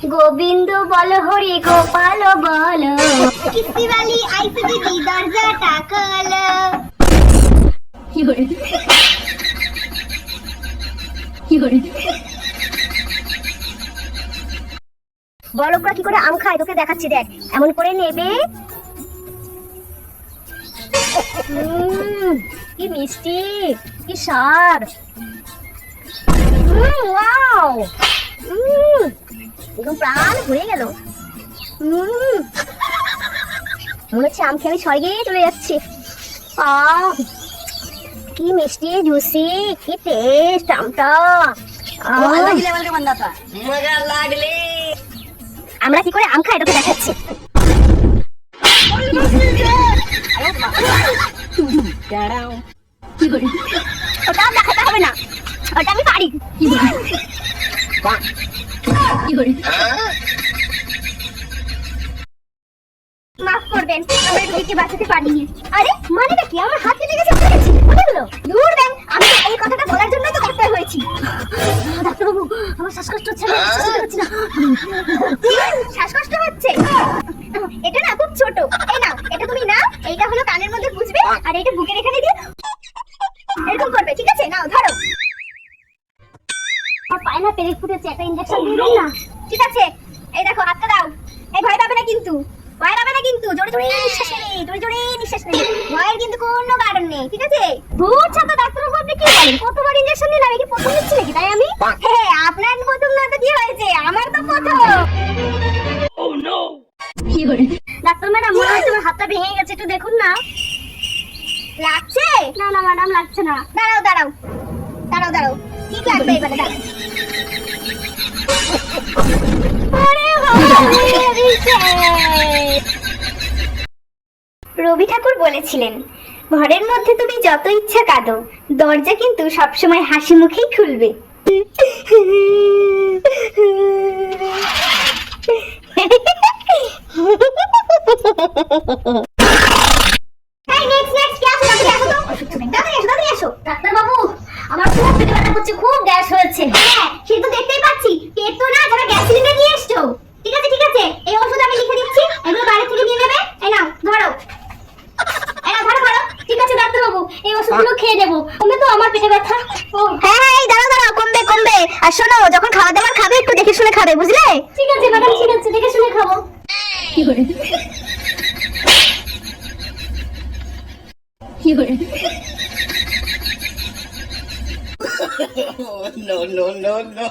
গোবিন্দ বল হরি গোপাল বল, কিস্তিওয়ালি আইসি দিদি দরজাটা খোল। কি করে কি করে বলকরা কি করে আম খায় তোকে দেখাচ্ছি, দেখ এমন করে নেবে। কি মিষ্টি, কি স্বাদ। ওয়াও, একদম প্রাণ ভরে গেল। মনে হচ্ছে আম খেয়ে আমি স্বর্গে চলে যাচ্ছি। কি মিষ্টি, জুসি, কি টেস্ট আমটা। আমরা কি করে আম খাই তোকে দেখাচ্ছি। ওটা দেখাতে হবে না, ওটা আমি পারি। মাফ করবেন, আমরা দিদিকে বাঁচাতে পারিনি। আরে মানেটা কি, আমার হাত কেটে গেছে, হলো দূর দেন। আমি এই কথাটা বলার জন্যই তো ডাক্তার হয়েছি। ডাক্তারবাবু, আমার শ্বাসকষ্ট হচ্ছে, শ্বাসকষ্ট হচ্ছে। এটা না খুব ছোট, এই নাও এটা তুমি নাও, এইটা হলো কানের মধ্যে বুঝবে, আর এইটা বুকের এখানে দিয়ে এরকম করবে, ঠিক আছে? নাও ধরো। আর পায় না পেরেক ফুটেছে, একটা ইনজেকশন দিয়ে দিন না। ঠিক আছে, এই দেখো হাতটা দাও। এই ভয় পাবে না কিন্তু, ভয় পাবে না কিন্তু, জোরে জোরে নিঃশ্বাস নেই, জোরে জোরে নিঃশ্বাস নেই, ভয়ের কিন্তু কোনো কারণ নেই, ঠিক আছে? ভূত ছাতা ডাক্তারবাবু আপনি কি বলেন? কতবার ইনজেকশন নিলাম, কি প্রথম নিচ্ছি নাকি তাই আমি? হ্যাঁ আপনার প্রথম না তো কি হয়েছে, আমার তো প্রথম। ও নো, কি হলো? ডাক্তার ম্যাডাম মনে হচ্ছে আমার হাতটা ভেঙে গেছে, একটু দেখুন না। লাগছে? না না ম্যাডাম লাগছে না। দাঁড়াও দাঁড়াও দাঁড়াও দাঁড়াও, ঠিক লাগবে এবারে, দাঁড়াও। রবি ঠাকুর বলেছিলেন, ঘরের মধ্যে তুমি যত ইচ্ছা কাঁদো, দরজা কিন্তু সবসময় হাসি মুখেই খুলবে। আমার খুব পেটে ব্যথা করছে, খুব গ্যাস হয়েছে। হ্যাঁ সে তো দেখতেই পাচ্ছি, পেট তো না, যারা গ্যাস সিলিন্ডার নিয়ে এসছো। ঠিক আছে ঠিক আছে, এই ওষুধ আমি লিখে দিচ্ছি, এগুলো বাইরে থেকে নিয়ে নেবে। এই নাও ধরো, এই নাও ধরো ধরো। ঠিক আছে ডাক্তার বাবু, এই ওষুধগুলো খেয়ে নেবো, কমবে তো আমার পেটে ব্যথা? হ্যাঁ হ্যাঁ দাঁড়াও দাঁড়াও, কমবে কমবে। আর শোনো, যখন খাওয়া দাওয়া খাবে একটু দেখে শুনে খাবে, বুঝলে? ঠিক আছে ম্যাডাম, ঠিক আছে, দেখে শুনে খাবো। কি করে কি করে no, no, no, no.